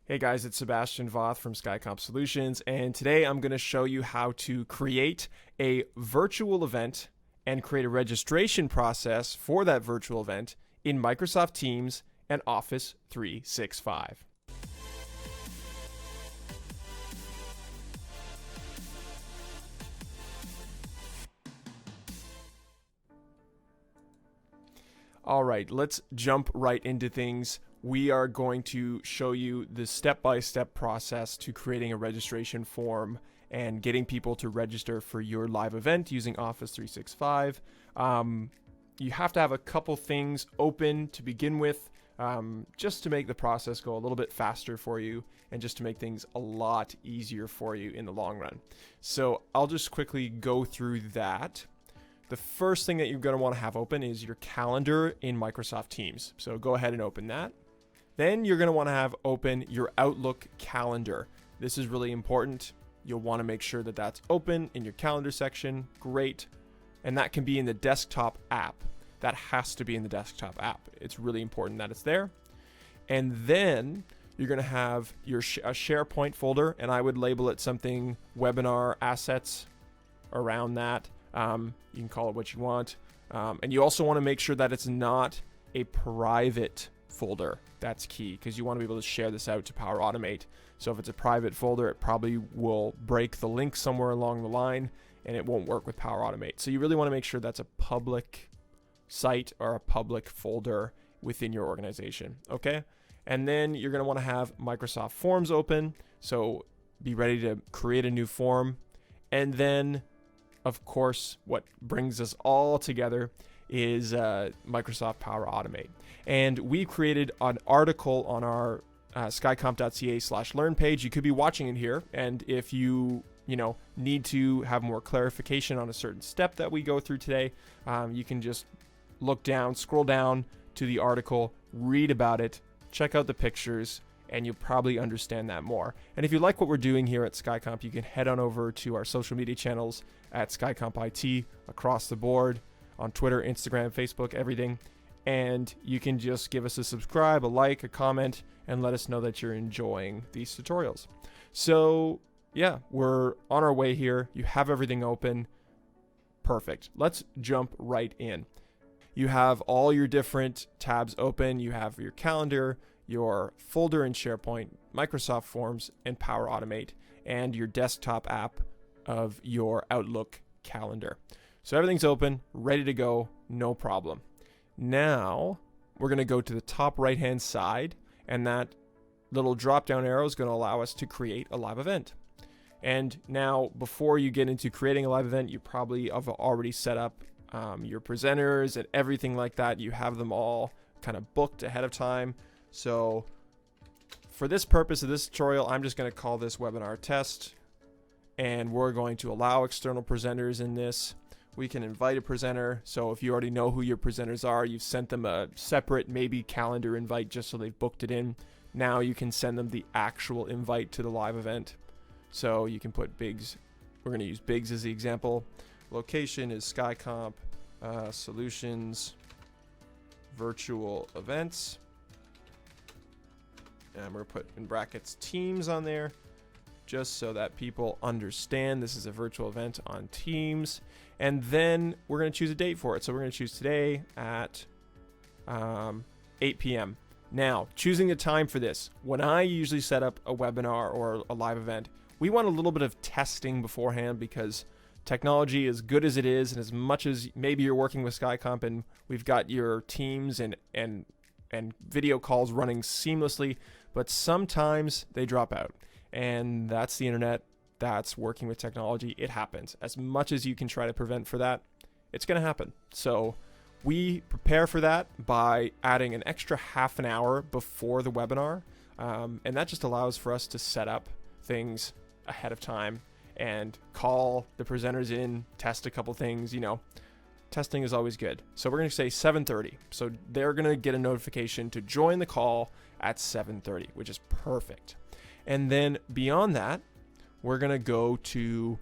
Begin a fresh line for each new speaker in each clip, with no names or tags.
Hey guys, it's Sebastian Voth from Skycomp Solutions, and today I'm going to show you how to create a virtual event and create a registration process for that virtual event in Microsoft Teams and Office 365. All right, let's jump right into things. We are going to show you the step-by-step process to creating a registration form and getting people to register for your live event using Office 365. You have to have a couple things open to begin with, just to make the process go a little bit faster for you and just to make things a lot easier for you in the long run. So I'll just quickly go through that. The first thing that you're going to want to have open is your calendar in Microsoft Teams. So go ahead and open that. Then you're going to want to have open your Outlook calendar. This is really important. You'll want to make sure that that's open in your calendar section. Great. And that can be in the desktop app. That has to be in the desktop app. It's really important that it's there. And then you're going to have your a SharePoint folder, and I would label it something webinar assets around that. You can call it what you want. And you also want to make sure that it's not a private folder. That's key because you want to be able to share this out to Power Automate. So if it's a private folder, it probably will break the link somewhere along the line and it won't work with Power Automate. So you really want to make sure that's a public site or a public folder within your organization. Okay. And then you're going to want to have Microsoft Forms open. So be ready to create a new form. And then, of course, what brings us all together is Microsoft Power Automate. And we created an article on our skycomp.ca/learn page. You could be watching it here. And if you need to have more clarification on a certain step that we go through today, you can just look down, scroll down to the article, read about it, check out the pictures, and you'll probably understand that more. And if you like what we're doing here at Skycomp, you can head on over to our social media channels at Skycomp IT across the board on Twitter, Instagram, Facebook, everything. And you can just give us a subscribe, a like, a comment, and let us know that you're enjoying these tutorials. So yeah, we're on our way here. You have everything open. Perfect. Let's jump right in. You have all your different tabs open. You have your calendar, your folder in SharePoint, Microsoft Forms, and Power Automate, and your desktop app of your Outlook calendar. So everything's open, ready to go, no problem. Now we're going to go to the top right-hand side, and that little drop-down arrow is going to allow us to create a live event. And now, before you get into creating a live event, you probably have already set up your presenters and everything like that. You have them all kind of booked ahead of time. So for this purpose of this tutorial, I'm just going to call this webinar test, and we're going to allow external presenters in this. We can invite a presenter. So if you already know who your presenters are, you've sent them a separate maybe calendar invite just so they've booked it in. Now you can send them the actual invite to the live event. So you can put Biggs. We're going to use Biggs as the example. Location is Skycomp Solutions Virtual Events. And we're going to put in brackets Teams on there just so that people understand this is a virtual event on Teams. And then we're going to choose a date for it. So we're going to choose today at 8 p.m. Now, choosing the time for this. When I usually set up a webinar or a live event, we want a little bit of testing beforehand because technology, as good as it is, and as much as maybe you're working with Skycomp and we've got your Teams and video calls running seamlessly, but sometimes they drop out. And that's the internet. That's working with technology. It happens. As much as you can try to prevent for that, it's going to happen. So we prepare for that by adding an extra half an hour before the webinar. And that just allows for us to set up things ahead of time and call the presenters in, test a couple things. Testing is always good. So we're going to say 7:30. So they're going to get a notification to join the call at 7:30, which is perfect. And then beyond that, we're going to go to,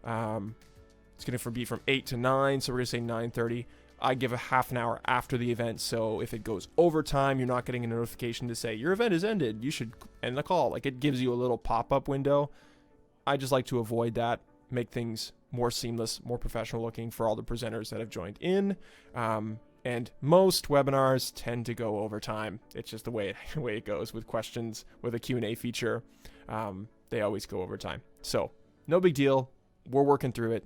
it's going to be from 8 to 9. So we're going to say 9:30. I give a half an hour after the event, so if it goes over time, you're not getting a notification to say your event is ended, you should end the call. Like, it gives you a little pop-up window. I just like to avoid that, make things more seamless, more professional looking for all the presenters that have joined in. And most webinars tend to go over time. It's just the way it goes with questions, with a Q&A feature. They always go over time. So no big deal. We're working through it.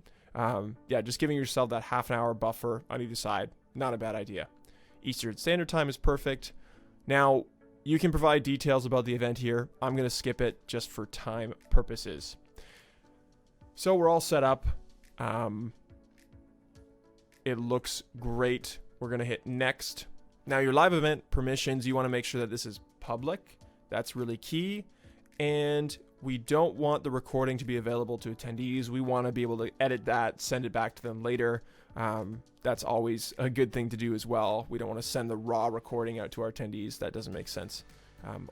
Yeah, just giving yourself that half an hour buffer on either side, not a bad idea. Eastern Standard Time is perfect. Now, you can provide details about the event here. I'm going to skip it just for time purposes. So we're all set up. It looks great. We're going to hit next. Now, your live event permissions, you want to make sure that this is public. That's really key. And we don't want the recording to be available to attendees. We want to be able to edit that, send it back to them later. That's always a good thing to do as well. We don't want to send the raw recording out to our attendees. That doesn't make sense.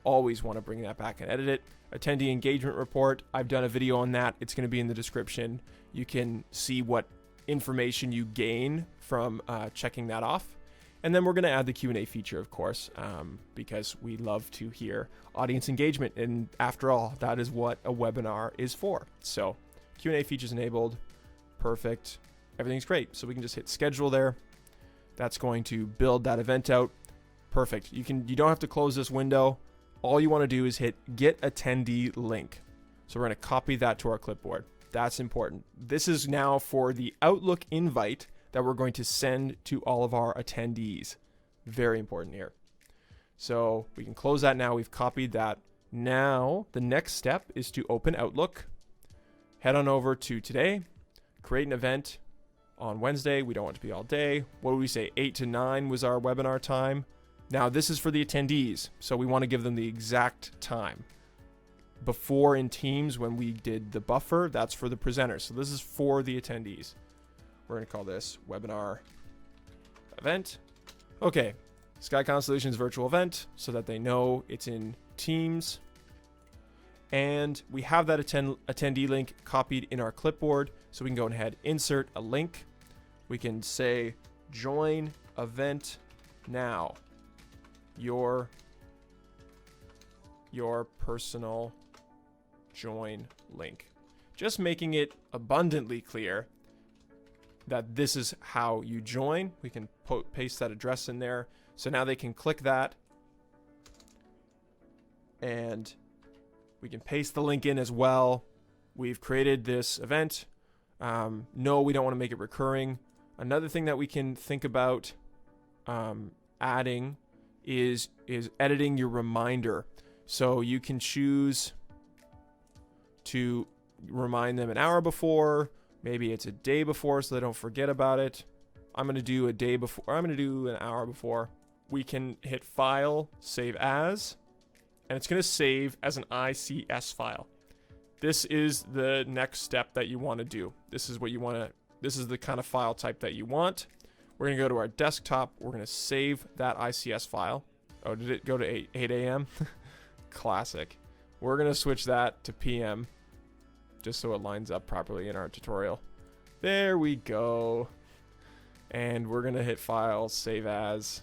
Always want to bring that back and edit it. Attendee engagement report. I've done a video on that. It's going to be in the description. You can see what information you gain from checking that off. And then we're going to add the Q&A feature, of course, because we love to hear audience engagement. And after all, that is what a webinar is for. So Q&A features enabled. Perfect. Everything's great. So we can just hit schedule there. That's going to build that event out. Perfect. You don't have to close this window. All you want to do is hit get attendee link. So we're going to copy that to our clipboard. That's important. This is now for the Outlook invite that we're going to send to all of our attendees. Very important here. So we can close that now. We've copied that. Now the next step is to open Outlook. Head on over to today. Create an event on Wednesday. We don't want it to be all day. What do we say? 8 to 9 was our webinar time. Now this is for the attendees. So we want to give them the exact time. Before in Teams, when we did the buffer, that's for the presenters. So this is for the attendees. We're going to call this webinar event. Okay, Skycomp Solutions virtual event so that they know it's in Teams. And we have that attendee link copied in our clipboard. So we can go ahead, insert a link. We can say join event now. Your personal join link. Just making it abundantly clear that this is how you join. We can paste that address in there. So now they can click that and we can paste the link in as well. We've created this event. No, we don't want to make it recurring. Another thing that we can think about adding is editing your reminder. So you can choose to remind them an hour before. Maybe it's a day before so they don't forget about it. I'm going to do a day before. I'm going to do an hour before. We can hit File, Save As, and it's going to save as an ICS file. This is the next step that you want to do. This is what you want to. This is the kind of file type that you want. We're going to go to our desktop. We're going to save that ICS file. Oh, did it go to 8 a.m.? Classic. We're going to switch that to PM just so it lines up properly in our tutorial. There we go. And we're going to hit File, Save As.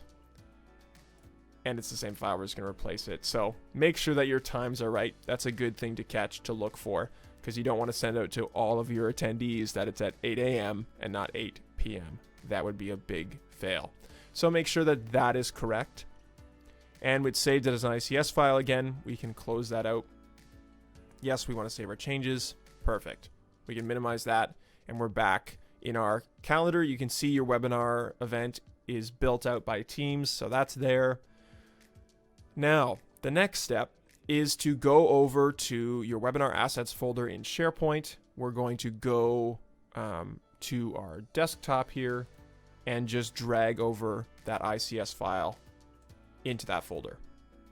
And it's the same file. We're just going to replace it. So make sure that your times are right. That's a good thing to catch, to look for, because you don't want to send out to all of your attendees that it's at 8 a.m. and not 8 p.m. That would be a big fail. So make sure that that is correct. And with saved it as an ICS file again, we can close that out. Yes, we want to save our changes. Perfect. We can minimize that and we're back in our calendar. You can see your webinar event is built out by Teams, so that's there. Now, the next step is to go over to your webinar assets folder in SharePoint. We're going to go to our desktop here and just drag over that ICS file into that folder.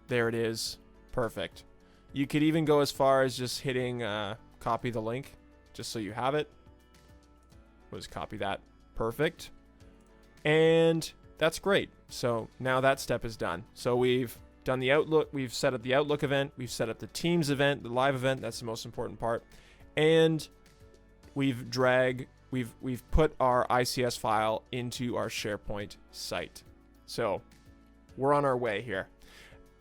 There it is. Perfect. You could even go as far as just hitting copy the link just so you have it. We'll just copy that. Perfect. And that's great. So now that step is done. So we've done the Outlook. We've set up the Outlook event. We've set up the Teams event, the live event. That's the most important part. And we've dragged we've put our ICS file into our SharePoint site. So we're on our way here.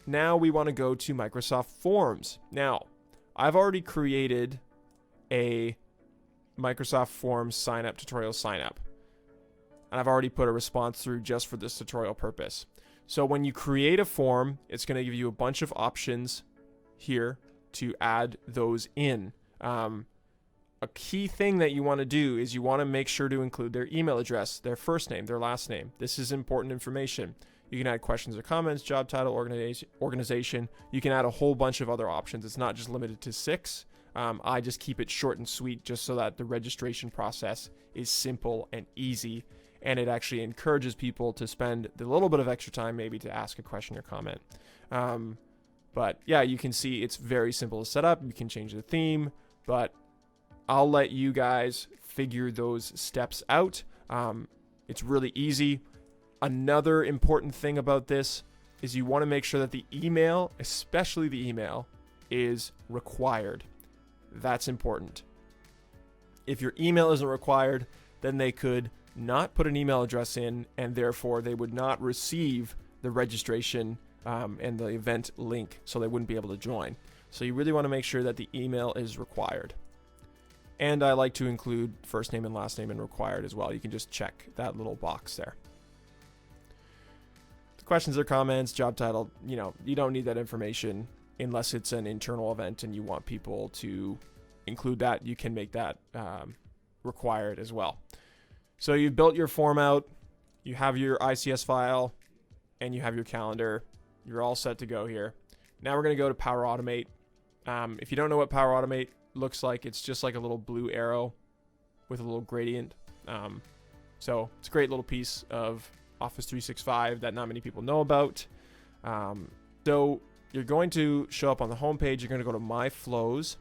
Now we want to go to Microsoft Forms. Now, I've already created a Microsoft Forms tutorial sign up. And I've already put a response through just for this tutorial purpose. So when you create a form, it's going to give you a bunch of options here to add those in. A key thing that you want to do is you want to make sure to include their email address, their first name, their last name. This is important information. You can add questions or comments, job title, organization. You can add a whole bunch of other options. It's not just limited to 6. I just keep it short and sweet just so that the registration process is simple and easy. And it actually encourages people to spend the little bit of extra time maybe to ask a question or comment. But yeah, you can see it's very simple to set up. You can change the theme, but I'll let you guys figure those steps out. It's really easy. Another important thing about this is you want to make sure that the email, especially the email, is required. That's important. If your email isn't required, then they could not put an email address in, and therefore they would not receive the registration and the event link, so they wouldn't be able to join. So you really want to make sure that the email is required. And I like to include first name and last name in required as well. You can just check that little box there. The questions or comments, job title, you don't need that information unless it's an internal event and you want people to include that. You can make that required as well. So you've built your form out, you have your ICS file, and you have your calendar. You're all set to go here. Now we're going to go to Power Automate. If you don't know what Power Automate looks like, it's just like a little blue arrow with a little gradient. So it's a great little piece of Office 365 that not many people know about. So you're going to show up on the home page. You're going to go to My Flows.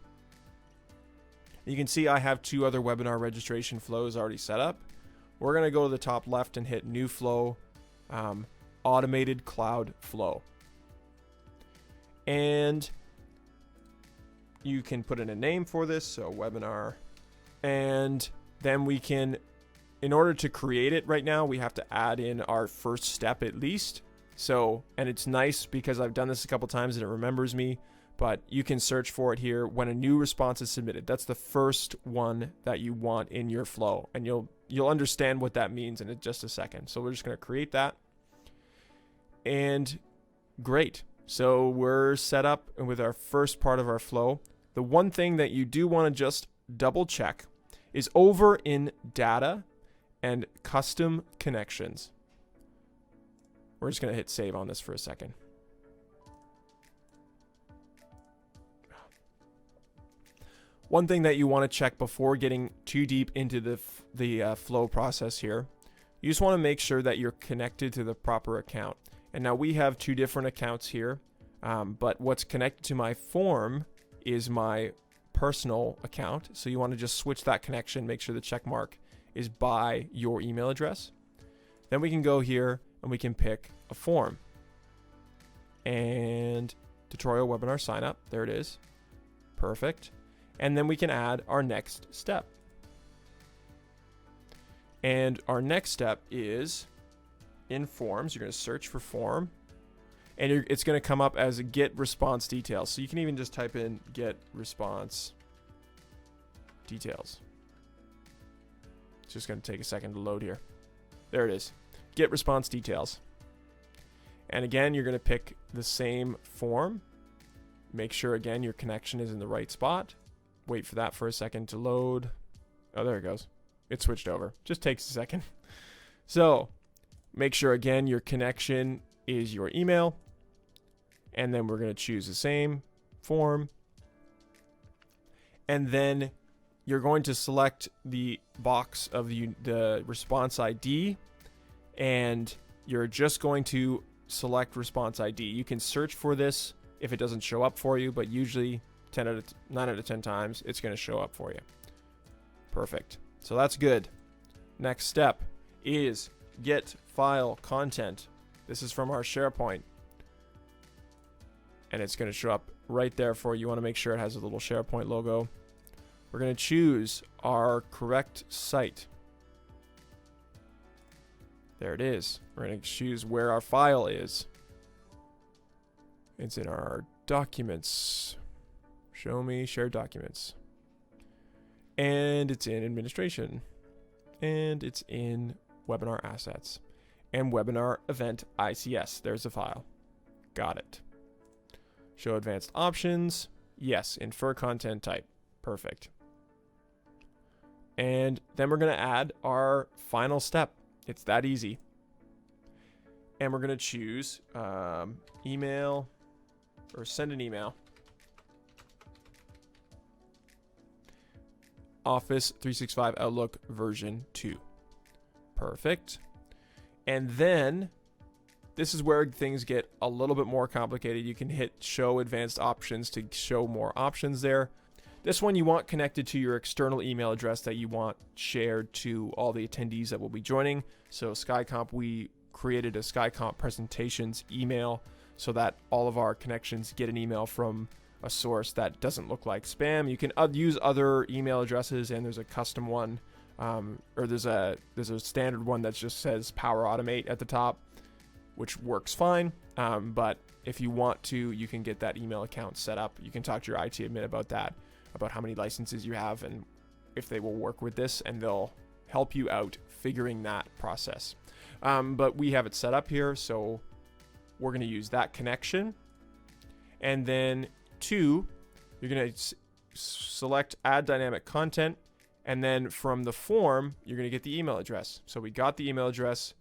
You can see I have 2 other webinar registration flows already set up. We're going to go to the top left and hit New Flow, Automated Cloud Flow. And you can put in a name for this, so webinar. And then we can, in order to create it right now, we have to add in our first step at least. So, and it's nice because I've done this a couple times and it remembers me, but you can search for it here when a new response is submitted. That's the first one that you want in your flow, and you'll understand what that means in just a second. So we're just going to create that. And great. So we're set up with our first part of our flow. The one thing that you do want to just double check is over in data and custom connections. We're just going to hit save on this for a second. One thing that you want to check before getting too deep into the flow process here, you just want to make sure that you're connected to the proper account. And now we have 2 different accounts here, but what's connected to my form is my personal account. So you want to just switch that connection, make sure the check mark is by your email address. Then we can go here and we can pick a form. And tutorial webinar sign up, there it is. Perfect. And then we can add our next step. And our next step is in forms. You're going to search for form, and it's going to come up as a get response details. So you can even just type in get response details. It's just going to take a second to load here. There it is. Get response details. And again, you're going to pick the same form. Make sure again your connection is in the right spot. Wait for that for a second to load. Oh, there it goes. It switched over. Just takes a second. So make sure again your connection is your email. And then we're going to choose the same form. And then you're going to select the box of the response ID. And you're just going to select response ID. You can search for this if it doesn't show up for you, but usually 9 out of 10 times it's going to show up for you. Perfect. So that's good. Next step is get file content. This is from our SharePoint. And it's going to show up right there for you. You want to make sure it has a little SharePoint logo. We're going to choose our correct site. There it is. We're going to choose where our file is. It's in our documents. Show me shared documents. And it's in administration. And it's in webinar assets. And webinar event ICS. There's the file. Got it. Show advanced options. Yes, infer content type. Perfect. And then we're going to add our final step. It's that easy. And we're going to choose email or send an email. Office 365 Outlook version 2. Perfect. And then this is where things get a little bit more complicated. You can hit show advanced options to show more options there. This one you want connected to your external email address that you want shared to all the attendees that will be joining. So Skycomp, we created a Skycomp presentations email so that all of our connections get an email from a source that doesn't look like spam. You can use other email addresses, and there's a custom one, or there's a standard one that just says Power Automate at the top, which works fine. But if you want to, you can get that email account set up. You can talk to your IT admin about that, about how many licenses you have and if they will work with this, and they'll help you out figuring that process. But we have it set up here, so we're going to use that connection. And then 2, you're going to select add dynamic content, and then from the form, you're going to get the email address. So we got the email address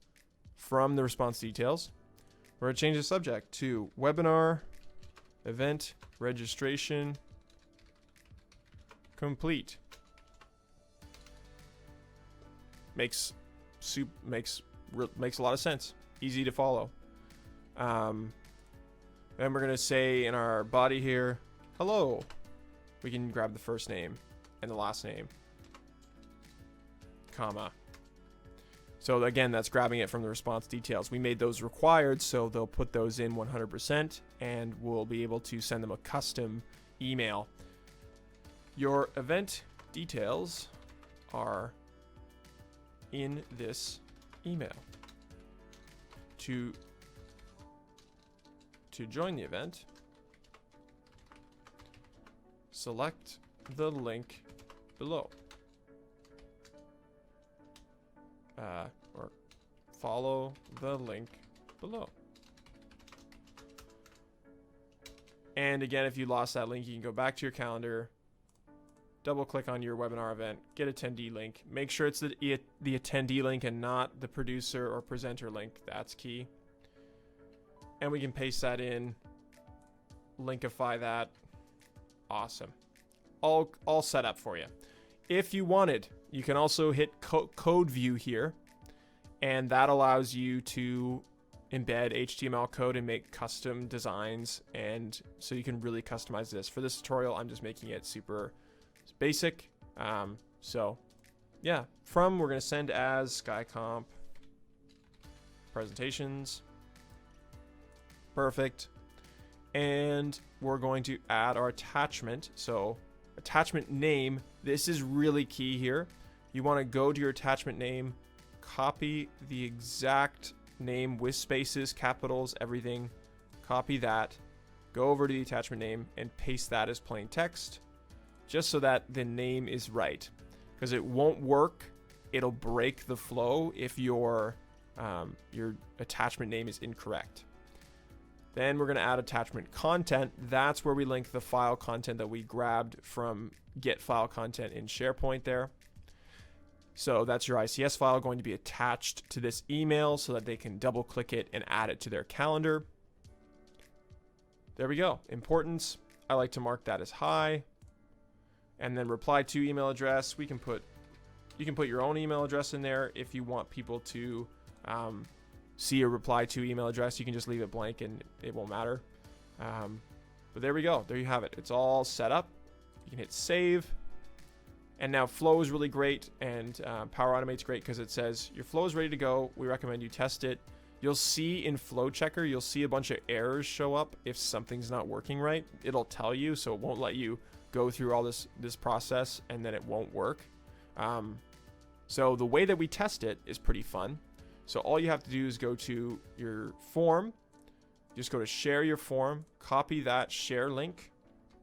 from the response details. We're going to change the subject to webinar event registration complete. Makes a lot of sense. Easy to follow. Then we're going to say in our body here, hello. We can grab the first name and the last name, comma. So again, that's grabbing it from the response details. We made those required, so they'll put those in 100%, and we'll be able to send them a custom email. Your event details are in this email. To join the event, select the link below. Or follow the link below. And again, if you lost that link, you can go back to your calendar, double click on your webinar event, get attendee link. Make sure it's the attendee link and not the producer or presenter link. That's key. And we can paste that in, linkify that. Awesome. All set up for you. If you wanted, you can also hit code view here, and that allows you to embed HTML code and make custom designs, and so you can really customize this. For this tutorial, I'm just making it super basic. So yeah, we're going to send as Skycomp presentations. Perfect. And we're going to add our attachment. So attachment name, this is really key here. You want to go to your attachment name, copy the exact name with spaces, capitals, everything. Copy that, go over to the attachment name and paste that as plain text, just so that the name is right, because it won't work. It'll break the flow if your attachment name is incorrect. Then we're going to add attachment content. That's where we link the file content that we grabbed from get file content in SharePoint there. So that's your ICS file going to be attached to this email so that they can double click it and add it to their calendar. There we go. Importance. I like to mark that as high. And then reply to email address. You can put your own email address in there if you want people to see a reply to email address. You can just leave it blank and it won't matter. But there we go. There you have it. It's all set up. You can hit save. And now flow is really great, and Power Automate's great because it says your flow is ready to go. We recommend you test it. you'll see in Flow Checker, you'll see a bunch of errors show up if something's not working right. It'll tell you, so it won't let you go through all this process and then it won't work. So the way that we test it is pretty fun. So all you have to do is go to your form, just go to share your form, copy that share link,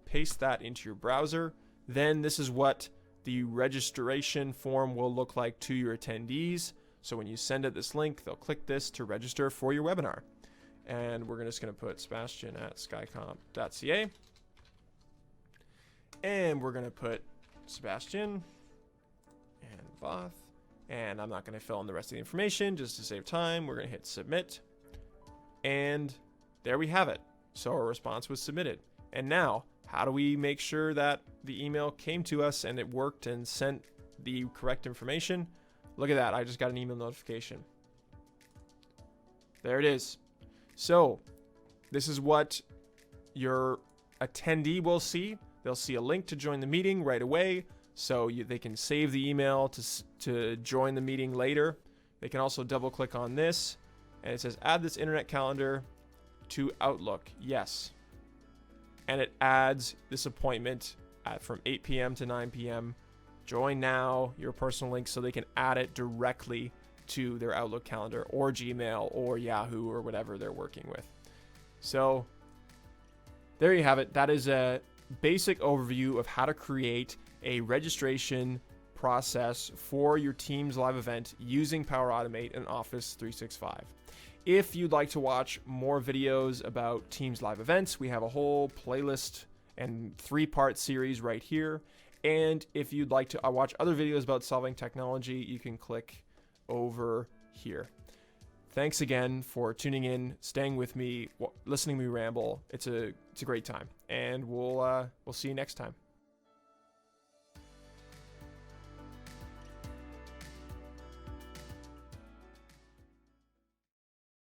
paste that into your browser. Then this is what the registration form will look like to your attendees. So when you send it this link, they'll click this to register for your webinar. And we're just going to put sebastian@skycomp.ca. And we're going to put Sebastian and Voth. And I'm not going to fill in the rest of the information just to save time. We're going to hit submit. And there we have it. So our response was submitted. And now, how do we make sure that the email came to us and it worked and sent the correct information? Look at that. I just got an email notification. There it is. So this is what your attendee will see. They'll see a link to join the meeting right away. So they can save the email to join the meeting later. They can also double click on this. And it says, add this internet calendar to Outlook. Yes. And it adds this appointment from 8 p.m. to 9 p.m. Join now, your personal link, so they can add it directly to their Outlook calendar or Gmail or Yahoo or whatever they're working with. So there you have it. That is a basic overview of how to create a registration process for your Teams live event using Power Automate and Office 365. If you'd like to watch more videos about Teams live events, we have a whole playlist and 3-part series right here. And if you'd like to watch other videos about solving technology, you can click over here. Thanks again for tuning in, staying with me, listening to me ramble. It's a great time, and we'll see you next time.